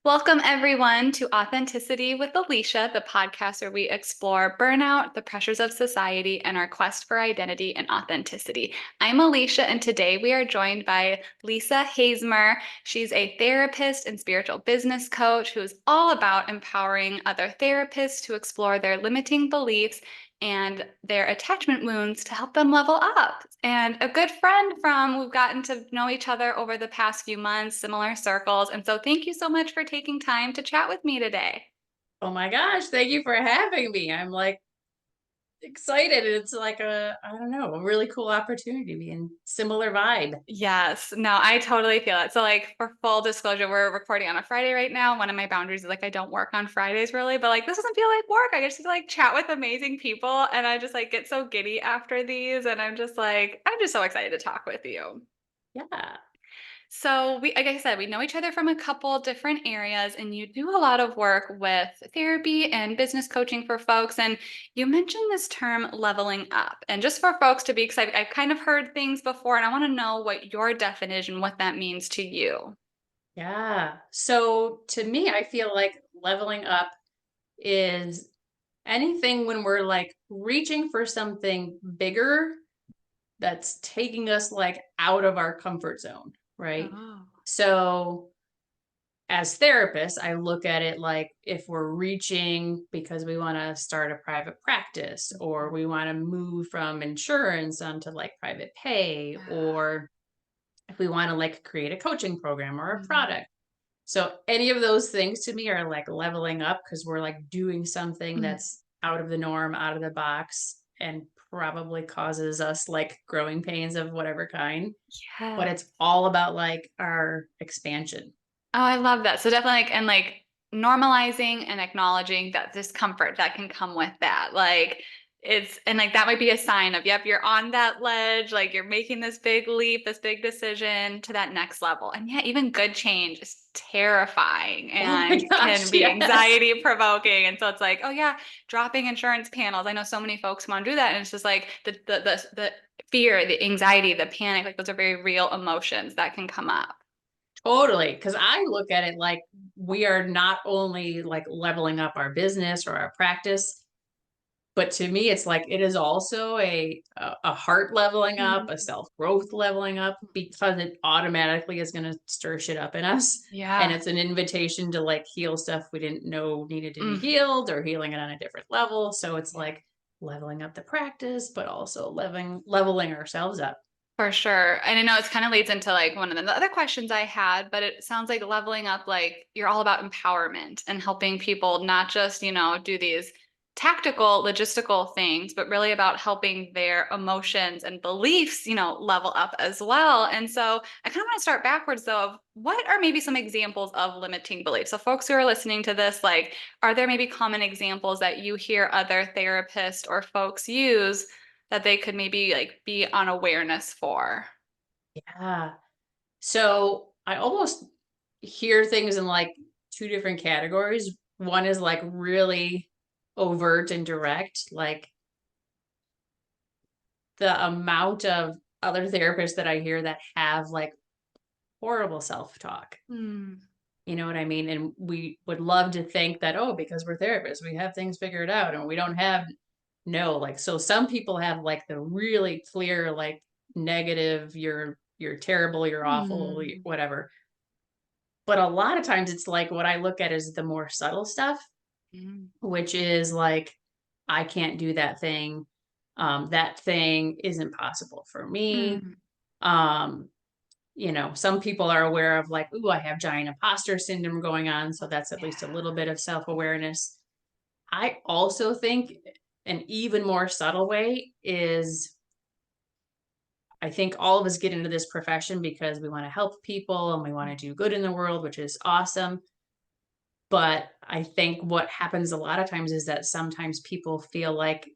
Welcome, everyone, to Authenticity with Alicia, the podcast where we explore burnout, the pressures of society, and our quest for identity and authenticity. I'm Alicia, and today we are joined by Lisa Haysmer. She's a therapist and spiritual business coach who is all about empowering other therapists to explore their limiting beliefs and their attachment wounds to help them level up. And a good friend from we've gotten to know each other over the past few months, similar circles. And so thank you so much for taking time to chat with me today. Oh my gosh, thank you for having me. I'm like excited. It's like I don't know, a really cool opportunity to be in similar vibe. Yes, no, I totally feel it. So, like, for full disclosure, we're recording on a Friday right now. One of my boundaries is like I don't work on Fridays really, but like this doesn't feel like work. I get to like chat with amazing people, and I just like get so giddy after these, and I'm just so excited to talk with you. Yeah. So we, like I said, we know each other from a couple different areas, and you do a lot of work with therapy and business coaching for folks. And you mentioned this term leveling up. And just for folks to be excited, I've kind of heard things before, and I want to know what your definition, what that means to you. Yeah. So to me, I feel like leveling up is anything when we're like reaching for something bigger that's taking us like out of our comfort zone, right? Oh. So as therapists, I look at it like if we're reaching because we want to start a private practice or we want to move from insurance onto like private pay, Yeah. or if we want to like create a coaching program or a Mhm. product. So any of those things to me are like leveling up because we're like doing something Mm. that's out of the norm, out of the box, and probably causes us like growing pains of whatever kind. But Yeah. it's all about like our expansion. Oh, I love that. So definitely like normalizing and acknowledging that discomfort that can come with that. Like it's and like that might be a sign of, yep, you're on that ledge, like you're making this big leap, this big decision to that next level. And yeah, even good change is terrifying Oh my and can gosh, be yes. anxiety provoking. And so it's like, oh yeah, dropping insurance panels. I know so many folks want to do that. And it's just like the fear, the anxiety, the panic, like those are very real emotions that can come up. Totally. Because I look at it like we are not only like leveling up our business or our practice, but to me, it's like it is also a heart leveling up, a Mhm. self growth leveling up, because it automatically is going to stir shit up in us. And Yeah. it's an invitation to like heal stuff we didn't know needed to be Mm, healed or healing it on a different level. So it's yeah, like leveling up the practice, but also leveling ourselves up. for sure. And I know it's kind of leads into like one of the other questions I had, but it sounds like leveling up, like you're all about empowerment and helping people not just, do these tactical, logistical things, but really about helping their emotions and beliefs, level up as well. And so I kind of want to start backwards though, of what are maybe some examples of limiting beliefs? So folks who are listening to this, like, are there maybe common examples that you hear other therapists or folks use that they could maybe like be on awareness for? Yeah. So I almost hear things in like two different categories. One is like really overt and direct, like the amount of other therapists that I hear that have like horrible self talk. Hmm. You know what I mean? And we would love to think that, oh, because we're therapists, we have things figured out and we don't have, no, like, so some people have like the really clear, like negative, you're terrible, you're awful, Hmm. whatever. But a lot of times it's like what I look at is the more subtle stuff, Hmm. which is like, I can't do that thing. That thing isn't possible for me. Hmm. Um, some people are aware of like, ooh, I have giant imposter syndrome going on. So that's at least a Yeah. little bit of self awareness. I also think an even more subtle way is I think all of us get into this profession because we want to help people and we want to do good in the world, which is awesome. But I think what happens a lot of times is that sometimes people feel like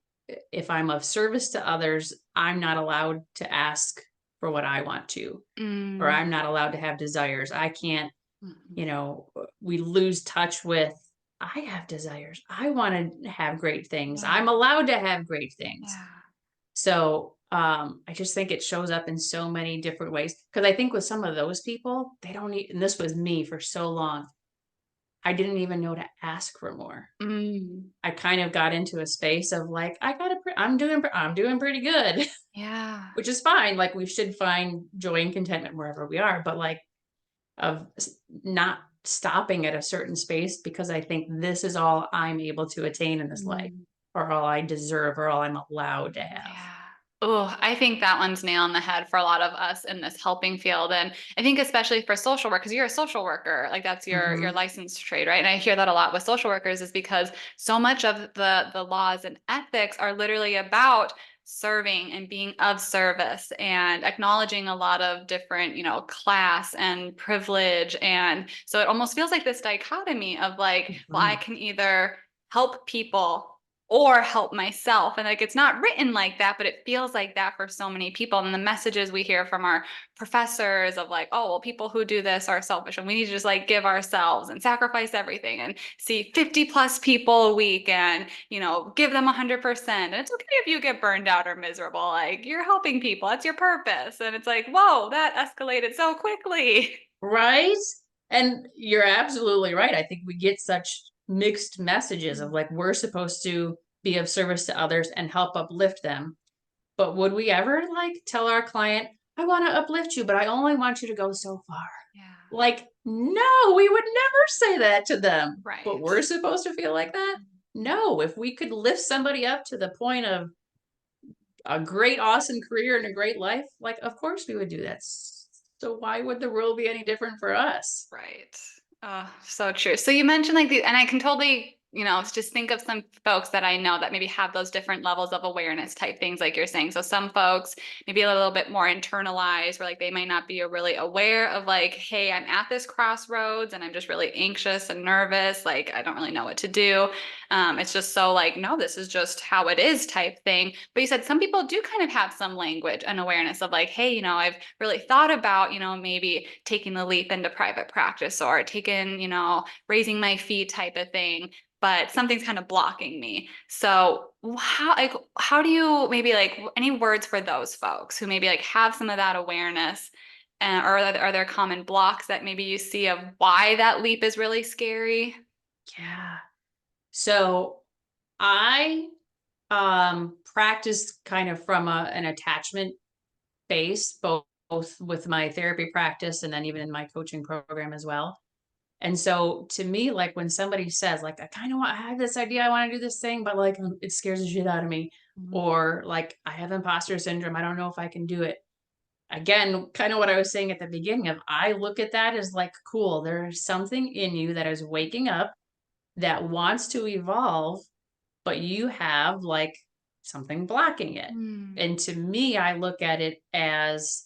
if I'm of service to others, I'm not allowed to ask for what I want to, or Mm. I'm not allowed to have desires. I can't, Mhm. you know, we lose touch with, I have desires. I want to have great things. Yeah. I'm allowed to have great things. Yeah. So I just think it shows up in so many different ways. Because I think with some of those people, they don't need, and this was me for so long. I didn't even know to ask for more. Mm, I kind of got into a space of like, I'm doing pretty good, yeah. which is fine. Like we should find joy and contentment wherever we are, but like of not stopping at a certain space because I think this is all I'm able to attain in this life, Mm. or all I deserve, or all I'm allowed to have. Yeah. Oh, I think that one's nail on the head for a lot of us in this helping field. And I think especially for social work, because you're a social worker, like that's your Hmm. licensed trade, right? And I hear that a lot with social workers is because so much of the laws and ethics are literally about serving and being of service and acknowledging a lot of different, class and privilege. And so it almost feels like this dichotomy of like, well, I Hmm. can either help people or help myself. And like it's not written like that, but it feels like that for so many people. And the messages we hear from our professors of like, oh, well, people who do this are selfish and we need to just like give ourselves and sacrifice everything and see 50 plus people a week and, give them 100%. And it's okay if you get burned out or miserable. Like you're helping people. That's your purpose. And it's like, whoa, that escalated so quickly. Right? And you're absolutely right. I think we get such mixed messages of like, we're supposed to be of service to others and help uplift them. But would we ever like tell our client, I want to uplift you, but I only want you to go so far? Yeah. Like, no, we would never say that to them. But Right. we're supposed to feel like that? No, if we could lift somebody up to the point of a great, awesome career and a great life, like, of course we would do that. So why would the world be any different for us? Right. So true. So you mentioned like and I can totally, just think of some folks that I know that maybe have those different levels of awareness type things, like you're saying. So some folks maybe a little bit more internalized, where like they might not be really aware of like, hey, I'm at this crossroads and I'm just really anxious and nervous. Like I don't really know what to do. It's just so like, no, this is just how it is type thing. But you said some people do kind of have some language and awareness of like, hey, I've really thought about, maybe taking the leap into private practice or taking, raising my fee type of thing, but something's kind of blocking me. So how do you maybe like any words for those folks who maybe like have some of that awareness or are there common blocks that maybe you see of why that leap is really scary? Yeah. So I practiced kind of from an attachment base, both with my therapy practice and then even in my coaching program as well. And so to me, like when somebody says, like, I have this idea, I want to do this thing, but like it scares the shit out of me. Mhm. Or like I have imposter syndrome. I don't know if I can do it. Again, kind of what I was saying at the beginning of I look at that as like, cool, there's something in you that is waking up that wants to evolve, but you have like something blocking it. Mm, And to me, I look at it as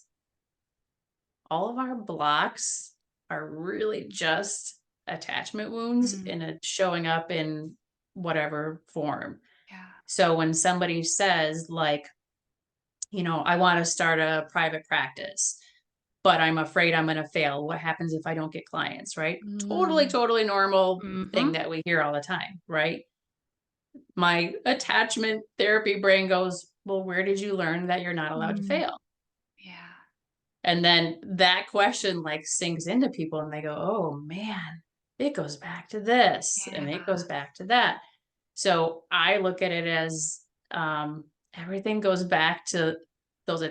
all of our blocks are really just attachment wounds mm, and it's showing up in whatever form. yeah. So when somebody says, like, I want to start a private practice, but I'm afraid I'm going to fail. What happens if I don't get clients, right? Totally, Mm, totally normal thing hmm. that we hear all the time, right? My attachment therapy brain goes, well, where did you learn that you're not allowed to Mm, fail? yeah. And then that question like sinks into people and they go, oh man, it goes back to this and it Yeah. goes back to that. So I look at it as everything goes back to those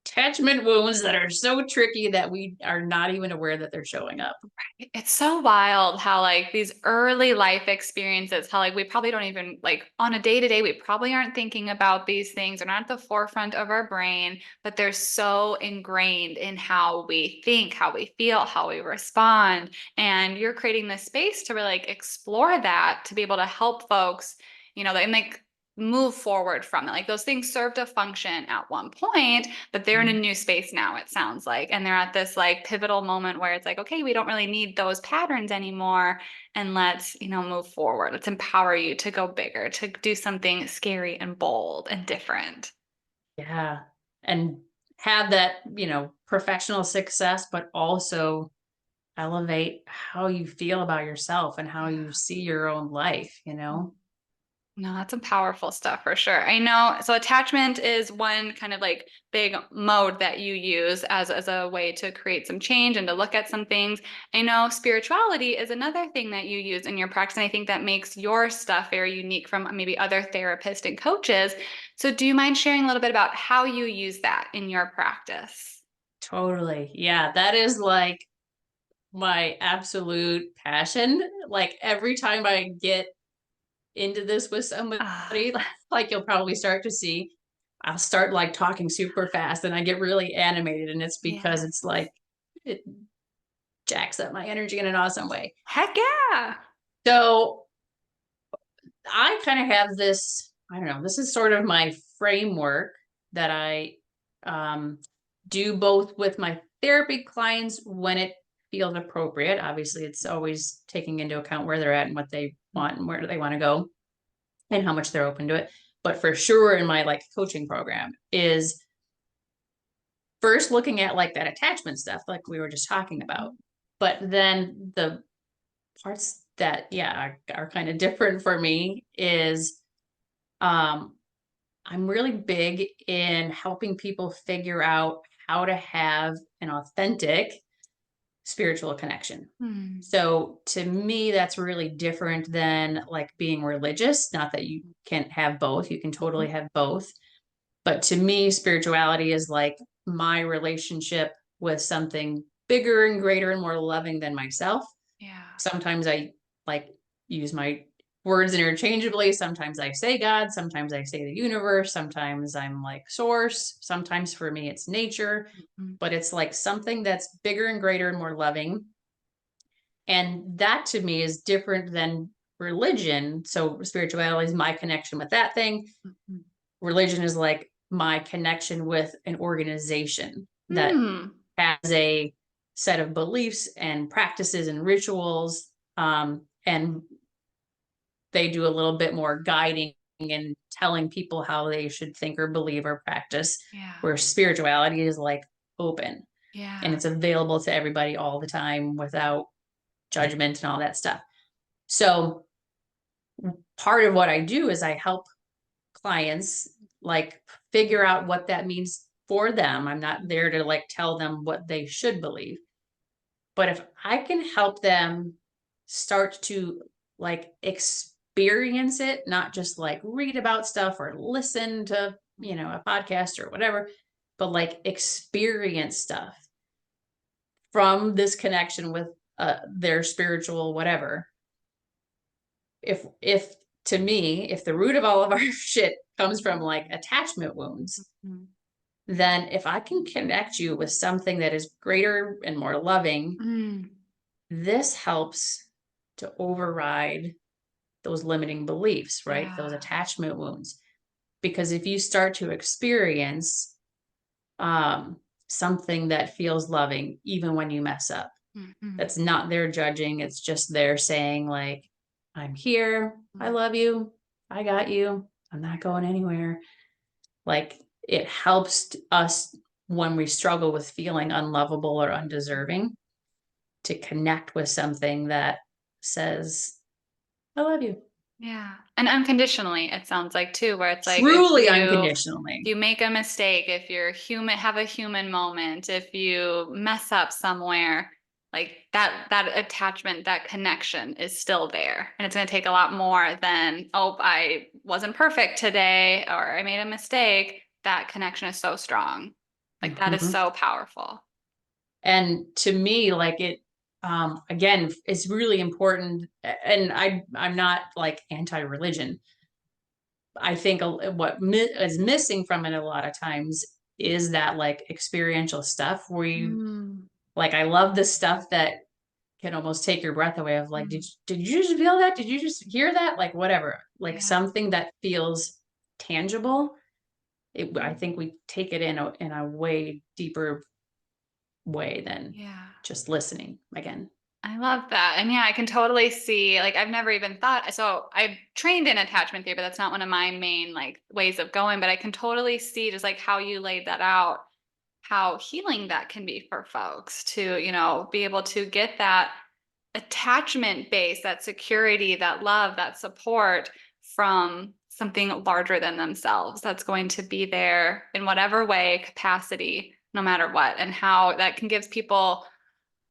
attachment wounds that are so tricky that we are not even aware that they're showing up. It's so wild how like these early life experiences, how like we probably don't even like on a day to day, we probably aren't thinking about these things. They're not at the forefront of our brain, but they're so ingrained in how we think, how we feel, how we respond. And you're creating this space to really like explore that, to be able to help folks, and like move forward from it. Like those things served a function at one point, but they're in a Mhm. new space now, it sounds like. And they're at this like pivotal moment where it's like, okay, we don't really need those patterns anymore. And let's, move forward. Let's empower you to go bigger, to do something scary and bold and different. Yeah. And have that, professional success, but also elevate how you feel about yourself and how you Yeah. see your own life, you Mm. know? No, that's some powerful stuff for sure. I know. So attachment is one kind of like big mode that you use as a way to create some change and to look at some things. I know spirituality is another thing that you use in your practice. And I think that makes your stuff very unique from maybe other therapists and coaches. So do you mind sharing a little bit about how you use that in your practice? Totally. Yeah, that is like my absolute passion. Like every time I get into this with somebody, Ah, like you'll probably start to see, I'll start like talking super fast and I get really animated. And it's because yeah. it's like, it jacks up my energy in an awesome way. Heck yeah. So I kind of have this, I don't know, this is sort of my framework that I um, do both with my therapy clients when it feels appropriate. Obviously, it's always taking into account where they're at and what they want and where they want to go and how much they're open to it. But for sure in my like coaching program is first looking at like that attachment stuff, like we were just talking about. But then the parts that, yeah, are kind of different for me is um, I'm really big in helping people figure out how to have an authentic spiritual connection. Hmm. So to me, that's really different than like being religious. Not that you can't have both, you can totally have both. But to me, spirituality is like my relationship with something bigger and greater and more loving than myself. Yeah. Sometimes I like use my words interchangeably. Sometimes I say God, sometimes I say the universe, sometimes I'm like source, sometimes for me it's nature, Mhm. but it's like something that's bigger and greater and more loving. And that to me is different than religion. So spirituality is my connection with that thing. Mhm. Religion is like my connection with an organization that Hmm. has a set of beliefs and practices and rituals. And they do a little bit more guiding and telling people how they should think or believe or practice, Yeah. where spirituality is like open and Yeah. it's available to everybody all the time without judgment and all that stuff. So part of what I do is I help clients like figure out what that means for them. I'm not there to like tell them what they should believe. But if I can help them start to like experience it, not just like read about stuff or listen to, a podcast or whatever, but like experience stuff from this connection with their spiritual whatever. If to me, if the root of all of our shit comes from like attachment wounds, Mhm. then if I can connect you with something that is greater and more loving, Mm. this helps to override those limiting beliefs, right? Those Yeah. attachment wounds. Because if you start to experience um, something that feels loving, even when you mess up, Mhm. that's not their judging, it's just their saying, like, I'm here, I Mhm. love you, I got you, I'm not going anywhere. Like, it helps us when we struggle with feeling unlovable or undeserving to connect with something that says, I love you. Yeah. And unconditionally, it sounds like too, where it's like Truly unconditionally. if you make a mistake, if you're human, have a human moment, if you mess up somewhere, like that attachment, that connection is still there. And it's going to take a lot more than, oh, I wasn't perfect today or I made a mistake. That connection is so strong. Like that is Mhm. so powerful. And to me, like it, again, it's really important. And I'm not like anti-religion. I think is missing from it a lot of times is that like experiential stuff where you Mm, like, I love the stuff that can almost take your breath away of like, mm, did you just feel that? Did you just hear that? Like whatever, like yeah. something that feels tangible. I think we take it in a way deeper way than Yeah. just listening again. I love that. And yeah, I can totally see, like, I've never even thought, so I've trained in attachment theory, but that's not one of my main like ways of going, but I can totally see just like how you laid that out, how healing that can be for folks to, be able to get that attachment base, that security, that love, that support from something larger than themselves that's going to be there in whatever way, capacity, no matter what, and how that can give people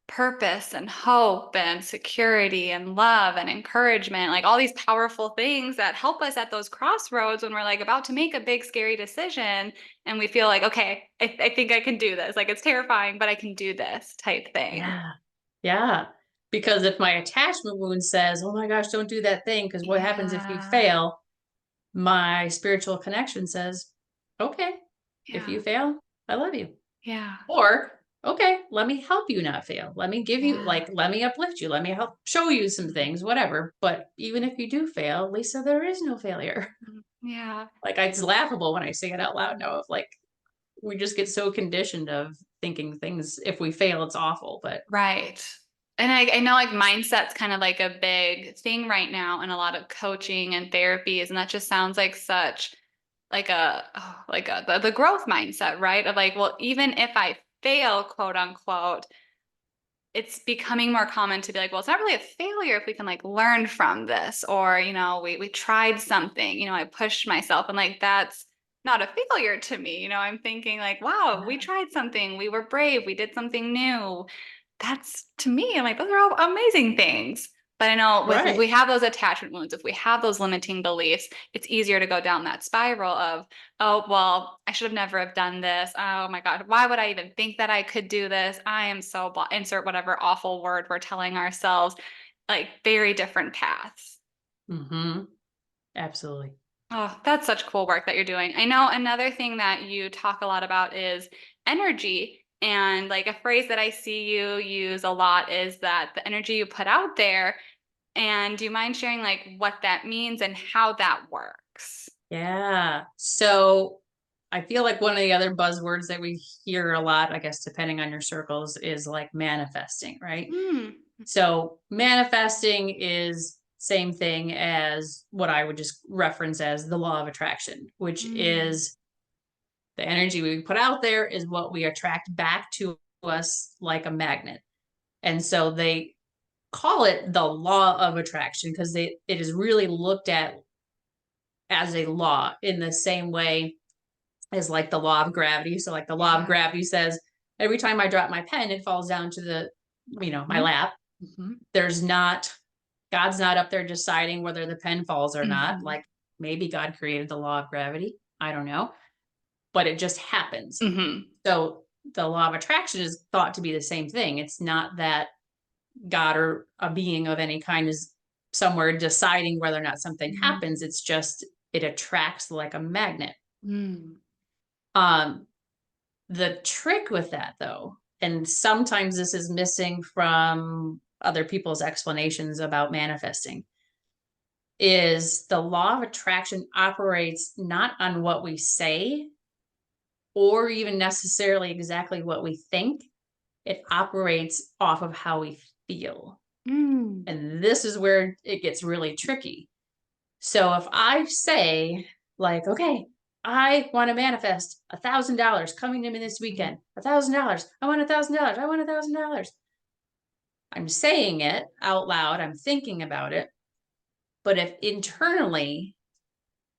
purpose and hope and security and love and encouragement, like all these powerful things that help us at those crossroads when we're like about to make a big scary decision and we feel like, okay, I think I can do this. Like it's terrifying, but I can do this type thing. Yeah. Yeah. Because if my attachment wound says, oh my gosh, don't do that thing, because what happens if you Yeah. fail? My spiritual connection says, okay, if Yeah. you fail, I love you. Yeah. Or, okay, let me help you not fail. Let me give you, Yeah. like, let me uplift you. Let me help show you some things, whatever. But even if you do fail, Lisa, there is no failure. Yeah. Like, it's laughable when I say it out loud now of like, we just get so conditioned of thinking things, if we fail, it's awful. But Right. And I know like mindset's kind of like a big thing right now in a lot of coaching and therapies. And that just sounds like such like the growth mindset, right? Of like, well, even if I fail, quote unquote, it's becoming more common to be like, well, it's not really a failure if we can like learn from this, or we tried something, I pushed myself, and like that's not a failure to me. I'm thinking like, wow, we tried something, we were brave, we did something new. That's to me, I'm like, those are all amazing things. But I know with if right, we have those attachment wounds, if we have those limiting beliefs, it's easier to go down that spiral of, oh, well, I should have never have done this. Oh my God, why would I even think that I could do this? I am so blah, insert whatever awful word we're telling ourselves, like very different paths. mm-hmm, absolutely. Oh, that's such cool work that you're doing. I know another thing that you talk a lot about is energy. And like a phrase that I see you use a lot is that the energy you put out there. And do you mind sharing like what that means and how that works? Yeah. So I feel like one of the other buzzwords that we hear a lot, I guess, depending on your circles, is like manifesting, right? Mm, So manifesting is same thing as what I would just reference as the law of attraction, which mm, is the energy we put out there is what we attract back to us like a magnet. And so they call it the law of attraction because it is really looked at as a law in the same way as like the law of gravity. So like the law of yeah. gravity says every time I drop my pen, it falls down to my Mhm, lap. mhm, There's not God's not up there deciding whether the pen falls or not. mhm, Like maybe God created the law of gravity. I don't know, but it just happens. mhm, So the law of attraction is thought to be the same thing. It's not that God or a being of any kind is somewhere deciding whether or not something mhm, happens. It's just it attracts like a magnet. mm, Um, the trick with that though, and sometimes this is missing from other people's explanations about manifesting, is the law of attraction operates not on what we say or even necessarily exactly what we think. It operates off of how we feel. mm, And this is where it gets really tricky. So if I say, like, okay, I want to manifest $1,000 coming to me this mhm, weekend, $1,000, I want $1,000, I want $1,000. I'm saying it out loud, I'm thinking about it. But if internally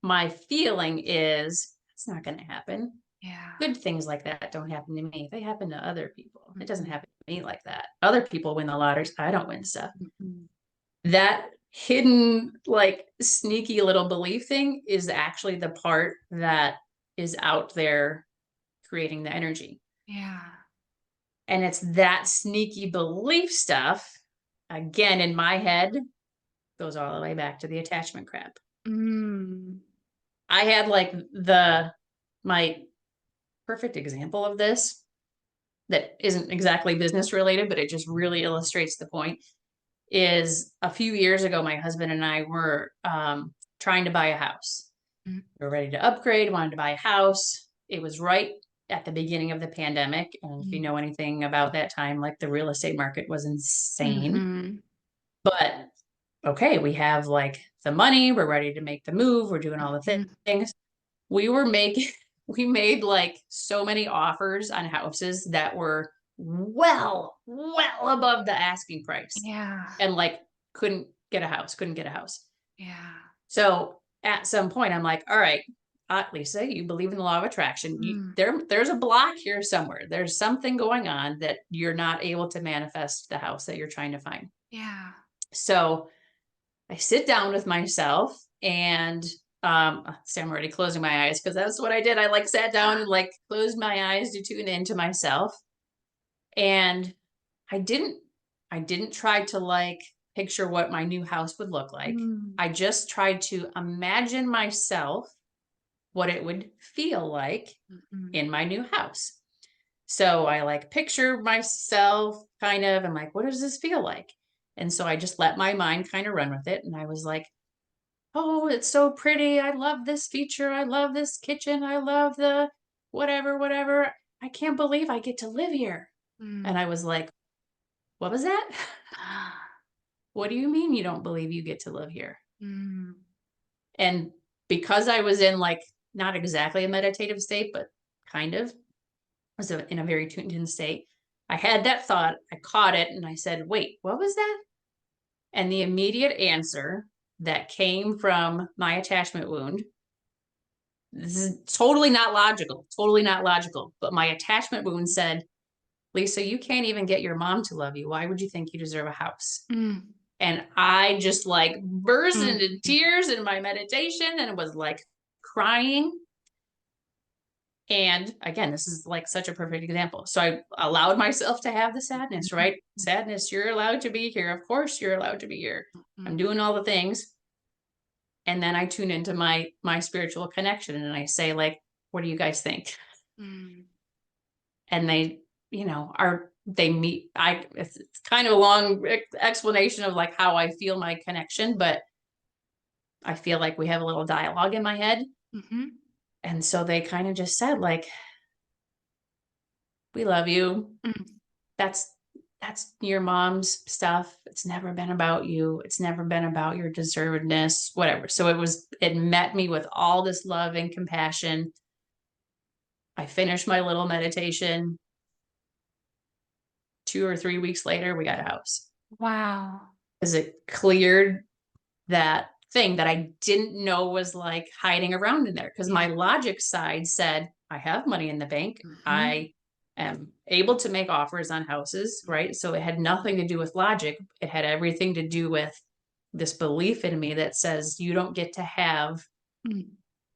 my feeling is, it's not going to happen, yeah. good things like that don't happen to me. They happen to other people. It doesn't Mhm, happen to me like that. Other people win the lotteries. I don't win stuff. mhm, That hidden, like sneaky little belief thing is actually the part that is out there creating the energy. yeah. And it's that sneaky belief stuff, again, in my head, goes all the way back to the attachment crap. Mm, I had like my perfect example of this that isn't exactly business related, but it just really illustrates the point. Is a few years ago, my husband and I were trying to buy a house. mm, We were ready to upgrade, wanted to buy a house. It was right at the beginning of the pandemic. And if you mm, know anything about that time, like the real estate market was insane. mhm, But okay, we have like the money, we're ready to make the move, we're doing all the mhm, things. We were making, we made like so many offers on houses that were well above the asking price yeah. and like couldn't get a house. Yeah. So at some point I'm like, all right, Lisa, you believe in the law of attraction. Mm. There's a block here somewhere. There's something going on that you're not able to manifest the house that you're trying to find. Yeah. So I sit down with myself and see, I'm already closing my eyes because that's what I did. I like sat down and like closed my eyes to tune into myself. And I didn't I didn't try to like picture what my new house would look like. Mm. I just tried to imagine myself what it would feel like Mhm. in my new house. So I like picture myself kind of, and like, what does this feel like? And so I just let my mind kind of run with it. And I was like, oh, it's so pretty. I love this feature. I love this kitchen. I love the whatever, whatever. I can't believe I get to live here. And Mm. I was like, what was that? What do you mean you don't believe you get to live here? Mm. And because I was in like not exactly a meditative state, but kind of was in a very tuned in state, I had that thought, I caught it, and I said, wait, what was that? And the immediate answer that came from my attachment wound, this is totally not logical, but my attachment wound said, Lisa, you can't even get your mom to love you. Why would you think you deserve a house? Mm. And I just like burst Mm. into tears in my meditation and was like crying. And again, this is like such a perfect example. So I allowed myself to have the sadness, right? Sadness, you're allowed to be here. Of course, you're allowed to be here. I'm Mm. doing all the things. And then I tune into my spiritual connection and I say, like, what do you guys think? Mm. And they, they meet. It's kind of a long explanation of like how I feel my connection, but I feel like we have a little dialogue in my head. Mhm. And so they kind of just said, like, we love you. Mm. That's your mom's stuff. It's never been about you. It's never been about your deservedness, whatever. So it met me with all this love and compassion. I finished my little meditation. 2 or 3 weeks later, we got a house Wow. because it cleared that thing that I didn't know was like hiding around in there. Because Yeah. my logic side said, I have money in the bank. Mhm. I am able to make offers on houses, right? So it had nothing to do with logic. It had everything to do with this belief in me that says you don't get to have Mm.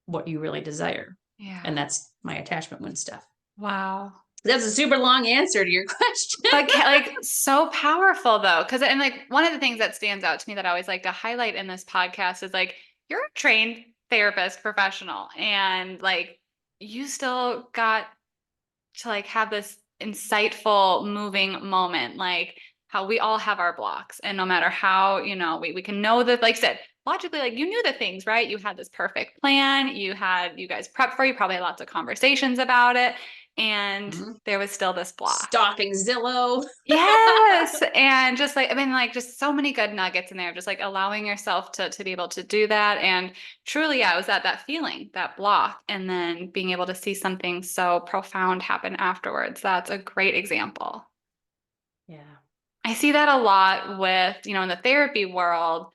what you really desire. Yeah. And that's my attachment wound stuff. Wow. That's a super long answer to your question. But like so powerful though, because and like one of the things that stands out to me that I always like to highlight in this podcast is like you're a trained therapist professional and like you still got to like have this insightful, moving moment, like how we all have our blocks. And no matter how, we can know that, like I said, logically, like you knew the things, right? You had this perfect plan. You guys prepped for it. You probably had lots of conversations about it. And Mhm. there was still this block. Stalking Zillow. Yes. And just like, I mean, like just so many good nuggets in there, just like allowing yourself to be able to do that. And truly, yeah, it was that feeling, that block, and then being able to see something so profound happen afterwards. That's a great example. Yeah. I see that a lot with, in the therapy world,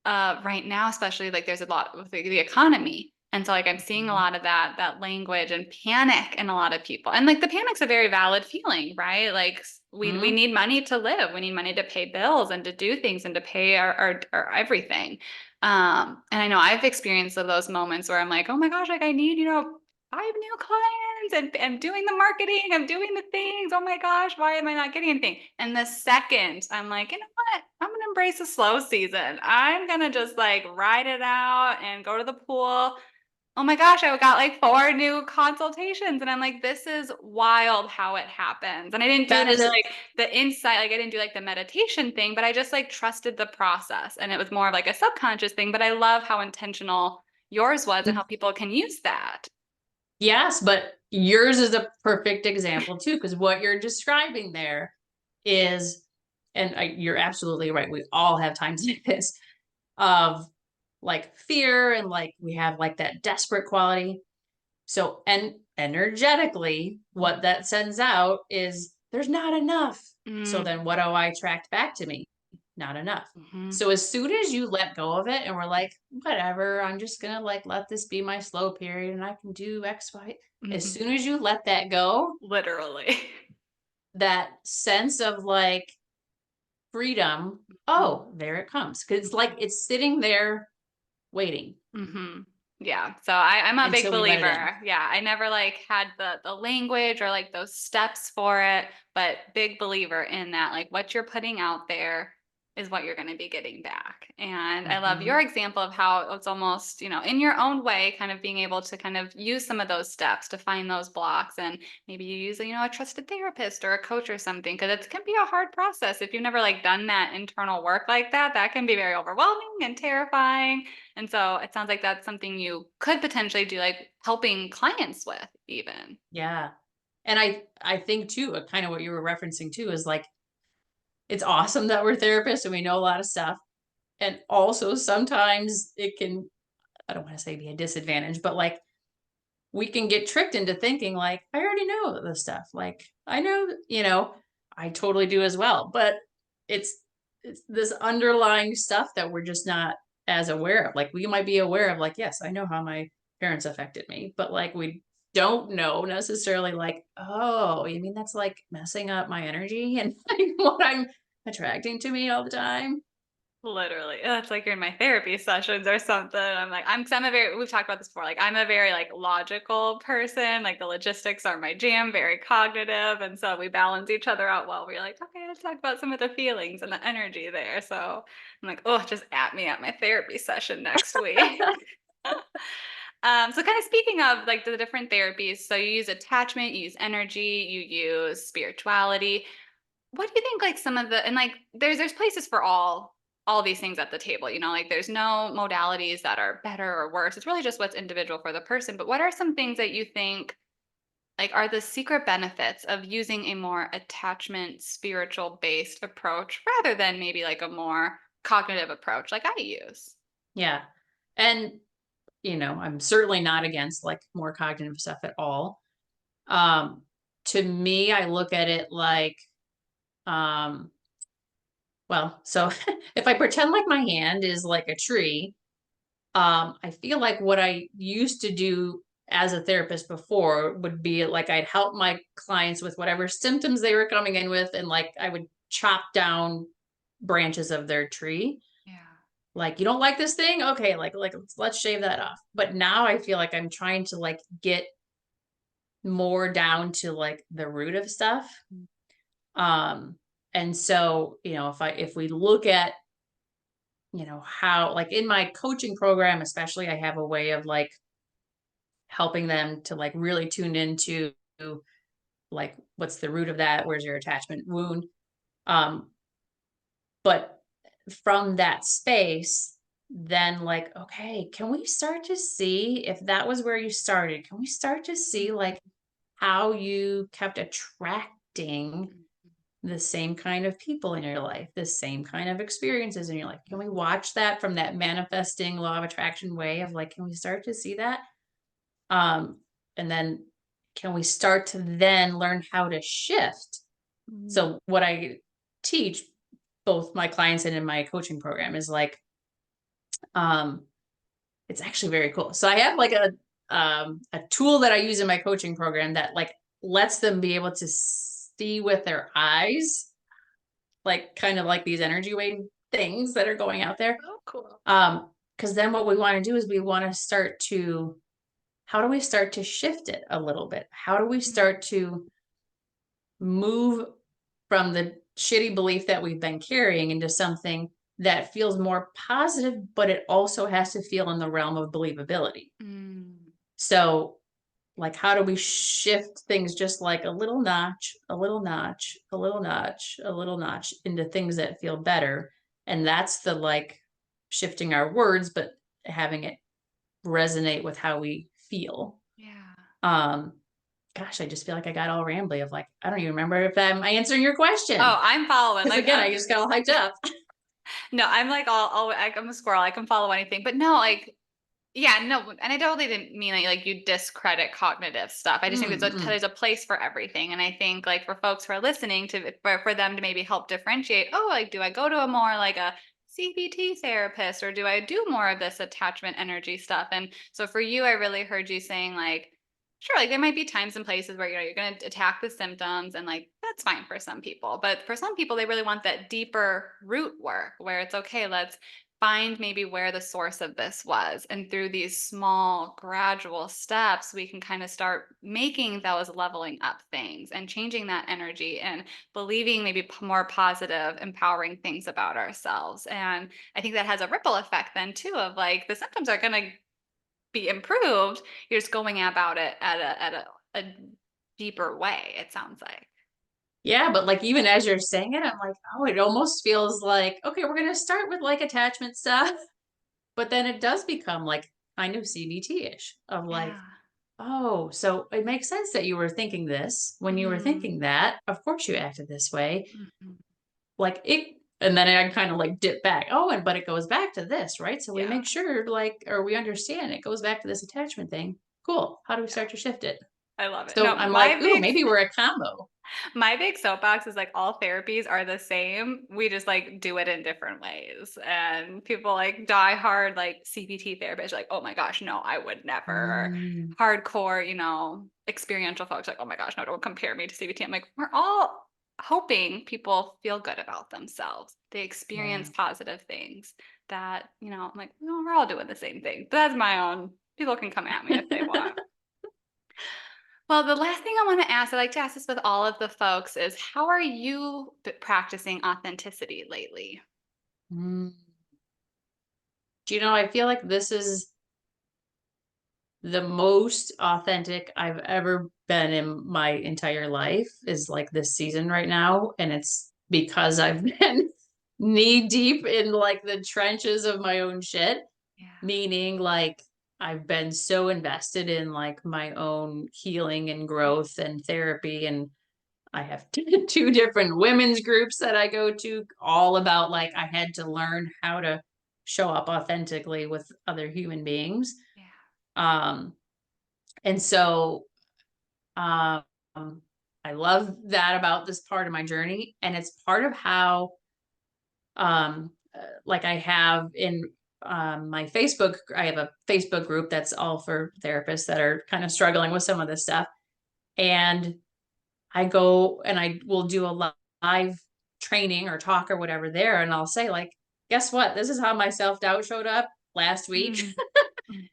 right now, especially like there's a lot with the economy. And so like I'm seeing a Mhm. lot of that language and panic in a lot of people. And like the panic's a very valid feeling, right? Like we Mhm. need money to live. We need money to pay bills and to do things and to pay our everything. And I know I've experienced those moments where I'm like, oh my gosh, like I need, 5 new clients and I'm doing the marketing, I'm doing the things. Oh my gosh, why am I not getting anything? And the second I'm like, you know what? I'm gonna embrace a slow season. I'm gonna just like ride it out and go to the pool. Oh my gosh, I got like 4 new consultations. And I'm like, this is wild how it happens. And I didn't do That the is like the insight, like I didn't do like the meditation thing, but I just like trusted the process. And it was more of like a subconscious thing. But I love how intentional yours was and how people can use that. yes, but yours is a perfect example too, because what you're describing there is, and you're absolutely right. We all have times like this of like fear and like we have like that desperate quality. So, and energetically, what that sends out is there's not enough. So Mm. then what do I attract back to me? not enough. Mm-hmm. So as soon as you let go of it and we're like, whatever, I'm just gonna like let this be my slow period and I can do X, Y. As Mm-hmm. soon as you let that go, Literally. that sense of like freedom, oh, there it comes. Cause it's like it's sitting there waiting Mm-hmm. Yeah. So I'm a big until we let it in. believer. Yeah. I never like had the language or like those steps for it, but big believer in that, like what you're putting out there is what you're going to be getting back. And I love your Mhm. example of how it's almost, in your own way, kind of being able to kind of use some of those steps to find those blocks. And maybe you use, a trusted therapist or a coach or something, because it can be a hard process. If you've never like done that internal work like that, that can be very overwhelming and terrifying. And so it sounds like that's something you could potentially do, like helping clients with, even. Yeah. And I think too, kind of what you were referencing too is like it's awesome that we're therapists and we know a lot of stuff. And also sometimes it can, I don't want to say be a disadvantage, but like we can get tricked into thinking like, I already know this stuff. Like I know, I totally do as well. But it's it's this underlying stuff that we're just not as aware of. Like we might be aware of like, yes, I know how my parents affected me, but like we don't know necessarily like, oh, you mean that's like messing up my energy and like what I'm attracting to me all the time? Literally. It's like you're in my therapy sessions or something. I'm a very, we've talked about this before. Like I'm a very like logical person. Like the logistics are my jam, very cognitive. And so we balance each other out well. We're like, okay, let's talk about some of the feelings and the energy there. So I'm like, oh, just at me at my therapy session next week. So kind of speaking of like the different therapies, so you use attachment, you use energy, you use spirituality. What do you think like some of the, and like there's places for all these things at the table, like there's no modalities that are better or worse. It's really just what's individual for the person. But what are some things that you think like are the secret benefits of using a more attachment spiritual based approach rather than maybe like a more cognitive approach like I use? Yeah. And I'm certainly not against like more cognitive stuff at all. Um, to me, I look at it like, um, well, so if I pretend like my hand is like a tree, I feel like what I used to do as a therapist before would be like I'd help my clients with whatever symptoms they were coming in with, and like I would chop down branches of their tree. Yeah. Like, you don't like this thing? Okay, like let's shave that off. But now I feel like I'm trying to like get more down to like the root of stuff. Um, and so, if we look at, how like in my coaching program, especially, I have a way of like helping them to like really tune into like what's the root of that? Where's your attachment wound? Um, but from that space, then like, okay, can we start to see if that was where you started? Can we start to see like how you kept attracting the same kind of people in your life, the same kind of experiences in your life? Can we watch that from that manifesting law of attraction way of like, can we start to see that? And then can we start to then learn how to shift? Mm. So what I teach both my clients and in my coaching program is like, um, it's actually very cool. So I have like a tool that I use in my coaching program that like lets them be able to see with their eyes, like kind of like these energy wave things that are going out there. Oh, cool. Because then what we want to do is we want to start to, how do we start to shift it a little bit? How do we start to move from the shitty belief that we've been carrying into something that feels more positive, but it also has to feel in the realm of believability? Mm. So, like, how do we shift things just like a little notch, a little notch, a little notch, a little notch into things that feel better? And that's the like shifting our words, but having it resonate with how we feel. Yeah. Um, Gosh, I just feel like I got all rambly of like, I don't even remember if I'm answering your question. Oh, I'm following. Because Like, again, I just got all hyped up. no, I'm like I'm a squirrel. I can follow anything, but no, like Yeah, no, and I totally didn't mean like you discredit cognitive stuff. I just think Mm-mm. there's a place for everything, and I think like for folks who are listening to for them to maybe help differentiate. Oh, like do I go to a more like a CBT therapist, or do I do more of this attachment energy stuff? And so for you, I really heard you saying like, sure, like there might be times and places where you're going to attack the symptoms, and like that's fine for some people, but for some people, they really want that deeper root work where it's okay. Let's find maybe where the source of this was. And through these small, gradual steps, we can kind of start making those leveling up things and changing that energy and believing maybe more positive, empowering things about ourselves. And I think that has a ripple effect then too of like the symptoms are going to be improved. You're just going about it at a deeper way, it sounds like. Yeah, but like even as you're saying it, I'm like, oh, it almost feels like, okay, we're gonna start with like attachment stuff, but then it does become like kind of CBT-ish of like, Yeah. oh, so it makes sense that you were thinking this. When you were Mm-hmm. thinking that, of course you acted this way. Mm-hmm. Like it, and then I kind of like dip back. Oh, and but it goes back to this, right? So we Yeah. make sure like, or we understand it goes back to this attachment thing. Cool. How do we Yeah. start to shift it? I love it. So No, I'm like, ooh, maybe we're a combo. my big soapbox is like all therapies are the same. We just like do it in different ways. And people like die hard like CBT therapists are like, oh my gosh, no, I would never. Or Mm, hardcore, experiential folks like, oh my gosh, no, don't compare me to CBT. I'm like, we're all hoping people feel good about themselves. They yeah. experience positive things that, I'm like, no, we're all doing the same thing. But that's my own. People can come at me if they want. Well, the last thing I want to ask, I like to ask this with all of the folks, is how are you practicing authenticity lately? Mm. Do you know, I feel like this is the most authentic I've ever been in my entire life is like this season right now. And it's because I've been knee deep in like the trenches of my own shit, Yeah. meaning like I've been so invested in like my own healing and growth and therapy. And I have two different women's groups that I go to, all about like I had to learn how to show up authentically with other human beings. Yeah. Um, and so um, I love that about this part of my journey. And it's part of how, like I have in my Facebook, I have a Facebook group that's all for therapists that are kind of struggling with some of this stuff. And I go and I will do a live training or talk or whatever there. And I'll say, like, guess what? This is how my self doubt showed up last week. Mm.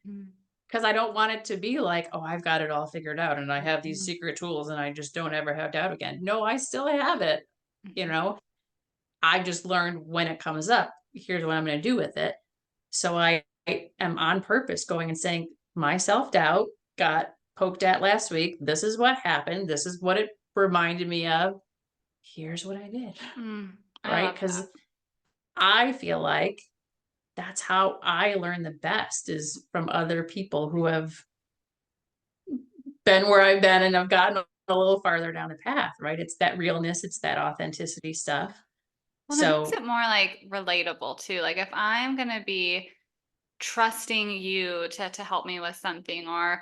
Mhm. Because I don't want it to be like, oh, I've got it all figured out and I have these Mhm. secret tools and I just don't ever have doubt again. No, I still have it. You Mhm. know, I just learned when it comes up, here's what I'm going to do with it. So I am on purpose going and saying, my self doubt got poked at last week. This is what happened. This is what it reminded me of. Here's what I did. Mm. I Right. love Because that. I feel like that's how I learn the best is from other people who have been where I've been and I've gotten a little farther down the path, right? It's that realness, it's that authenticity stuff. Well, it makes So, it more like relatable too. Like if I'm gonna be trusting you to help me with something, or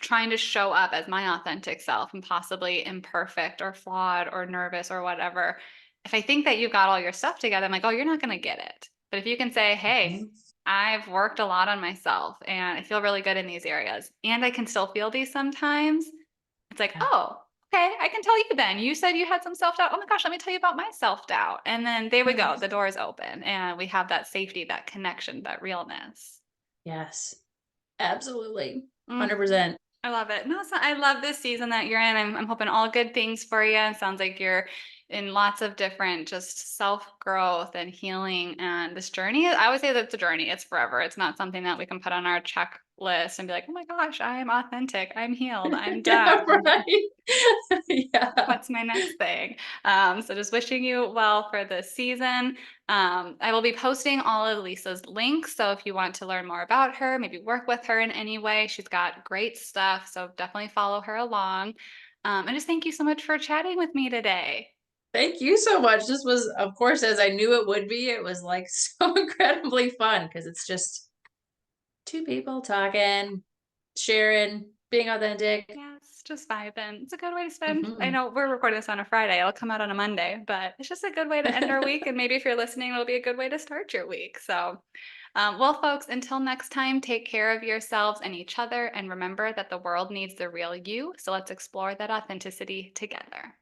trying to show up as my authentic self and possibly imperfect or flawed or nervous or whatever, if I think that you've got all your stuff together, I'm like, oh, you're not going to get it. But if you can say, hey, mhm. I've worked a lot on myself and I feel really good in these areas and I can still feel these sometimes, it's like, Yeah. oh, okay, I can tell you then. You said you had some self doubt. Oh my gosh, let me tell you about my self doubt. And then there we go. Yes. The door is open and we have that safety, that connection, that realness. Yes. Absolutely. Mm, 100%. I love it. No, I love this season that you're in. I'm hoping all good things for you. It sounds like you're in lots of different just self growth and healing. And this journey, I would say that it's a journey. It's forever. It's not something that we can put on our checklist and be like, oh my gosh, I'm authentic. I'm healed. I'm Yeah, done. right. Yeah. What's my next thing? So just wishing you well for this season. I will be posting all of Lisa's links. So if you want to learn more about her, maybe work with her in any way, she's got great stuff. So definitely follow her along. And just thank you so much for chatting with me today. Thank you so much. This was, of course, as I knew it would be, it was like so incredibly fun because it's just two people talking, sharing, being authentic. Yes, just vibing. It's a good way to spend. I Mhm. know we're recording this on a Friday. It'll come out on a Monday, but it's just a good way to end our week. And maybe if you're listening, it'll be a good way to start your week. So, well, folks, until next time, take care of yourselves and each other. And remember that the world needs the real you. So let's explore that authenticity together.